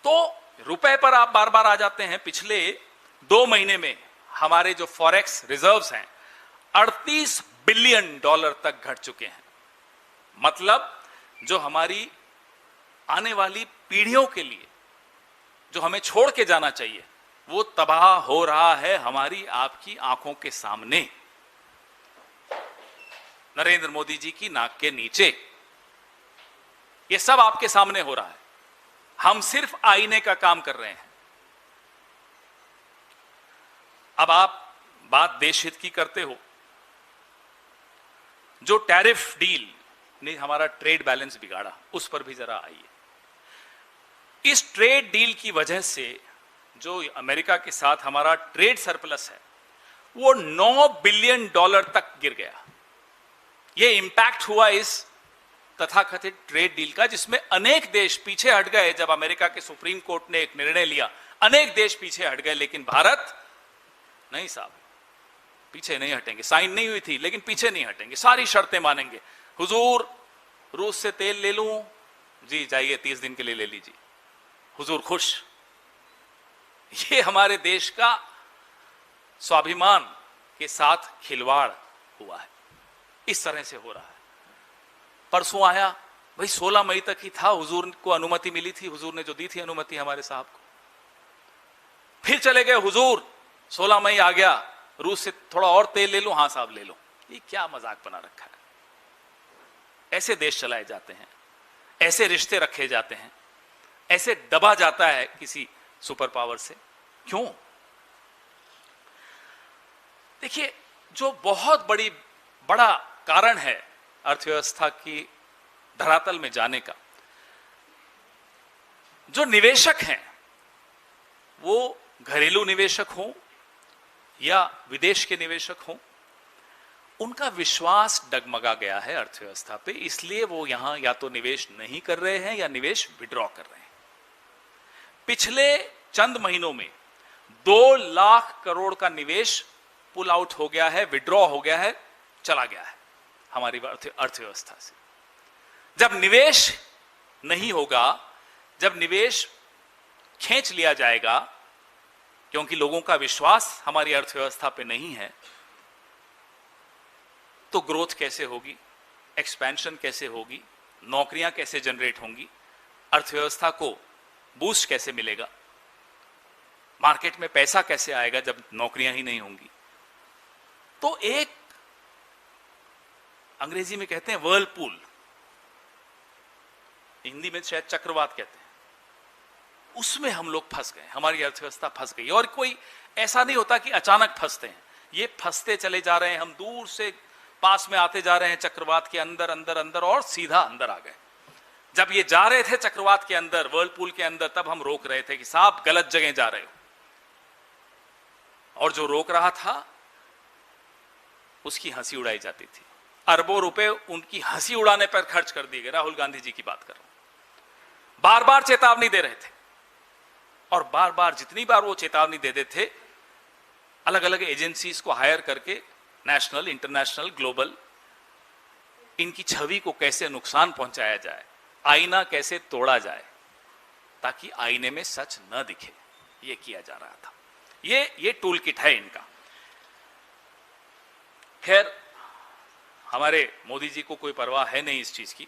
तो रुपए पर आप बार बार आ जाते हैं। पिछले 2 महीने में हमारे जो फॉरेक्स रिजर्व्स हैं 38 बिलियन डॉलर तक घट चुके हैं। मतलब जो हमारी आने वाली पीढ़ियों के लिए जो हमें छोड़ के जाना चाहिए वो तबाह हो रहा है हमारी आपकी आंखों के सामने, नरेंद्र मोदी जी की नाक के नीचे। ये सब आपके सामने हो रहा है, हम सिर्फ आईने का काम कर रहे हैं। अब आप बात देश हित की करते हो। जो टैरिफ डील ने हमारा ट्रेड बैलेंस बिगाड़ा, उस पर भी जरा आइए। इस ट्रेड डील की वजह से जो अमेरिका के साथ हमारा ट्रेड सरप्लस है वो 9 बिलियन डॉलर तक गिर गया। ये इंपैक्ट हुआ इस तथाकथित ट्रेड डील का, जिसमें अनेक देश पीछे हट गए। जब अमेरिका के सुप्रीम कोर्ट ने एक निर्णय लिया, अनेक देश पीछे हट गए, लेकिन भारत नहीं साहब, पीछे नहीं हटेंगे। साइन नहीं हुई थी लेकिन पीछे नहीं हटेंगे, सारी शर्तें मानेंगे। हुजूर रूस से तेल ले लूं जी, जाइए 30 दिन के लिए ले लीजिए, हुजूर खुश। ये हमारे देश का स्वाभिमान के साथ खिलवाड़ हुआ है, इस तरह से हो रहा है। परसों आया भाई 16 मई तक ही था, हुजूर को अनुमति मिली थी, हुजूर ने जो दी थी अनुमति हमारे साहब को। फिर चले गए हुजूर, 16 मई आ गया, रूस से थोड़ा और तेल ले लो, हाँ साहब ले लो। ये क्या मजाक बना रखा है। ऐसे देश चलाए जाते हैं, ऐसे रिश्ते रखे जाते हैं, ऐसे दबा जाता है किसी सुपर पावर से। क्यों? देखिए, जो बहुत बड़ा कारण है अर्थव्यवस्था की धरातल में जाने का, जो निवेशक हैं वो घरेलू निवेशक हों या विदेश के निवेशक हों, उनका विश्वास डगमगा गया है अर्थव्यवस्था पे। इसलिए वो यहां या तो निवेश नहीं कर रहे हैं या निवेश विड्रॉ कर रहे हैं। पिछले चंद महीनों में 2 लाख करोड़ का निवेश पुल आउट हो गया है, विड्रॉ हो गया है, चला गया है हमारी अर्थव्यवस्था से। जब निवेश नहीं होगा, जब निवेश खींच लिया जाएगा क्योंकि लोगों का विश्वास हमारी अर्थव्यवस्था पे नहीं है, तो ग्रोथ कैसे होगी, एक्सपेंशन कैसे होगी, नौकरियां कैसे जनरेट होंगी, अर्थव्यवस्था को बूस्ट कैसे मिलेगा, मार्केट में पैसा कैसे आएगा जब नौकरियां ही नहीं होंगी। तो एक अंग्रेजी में कहते हैं वर्लपूल, हिंदी में शायद चक्रवात कहते हैं, उसमें हम लोग फंस गए, हमारी अर्थव्यवस्था फंस गई। और कोई ऐसा नहीं होता कि अचानक फंसते हैं, ये फंसते चले जा रहे हैं, हम दूर से पास में आते जा रहे हैं चक्रवात के अंदर अंदर अंदर, और सीधा अंदर आ गए। जब ये जा रहे थे चक्रवात के अंदर, वर्लपूल के अंदर, तब हम रोक रहे थे कि साहब गलत जगह जा रहे हो। और जो रोक रहा था उसकी हंसी उड़ाई जाती थी। अरबों रुपए उनकी हंसी उड़ाने पर खर्च कर दिए गए। राहुल गांधी जी की बात कर रहा हूं, बार बार चेतावनी दे रहे थे, और बार बार जितनी बार वो चेतावनी दे देते थे, अलग अलग एजेंसीज को हायर करके, नेशनल, इंटरनेशनल, ग्लोबल, इनकी छवि को कैसे नुकसान पहुंचाया जाए, आईना कैसे तोड़ा जाए ताकि आईने में सच न दिखे, ये किया जा रहा था। ये टूल किट है इनका। खैर, हमारे मोदी जी को कोई परवाह है नहीं इस चीज की।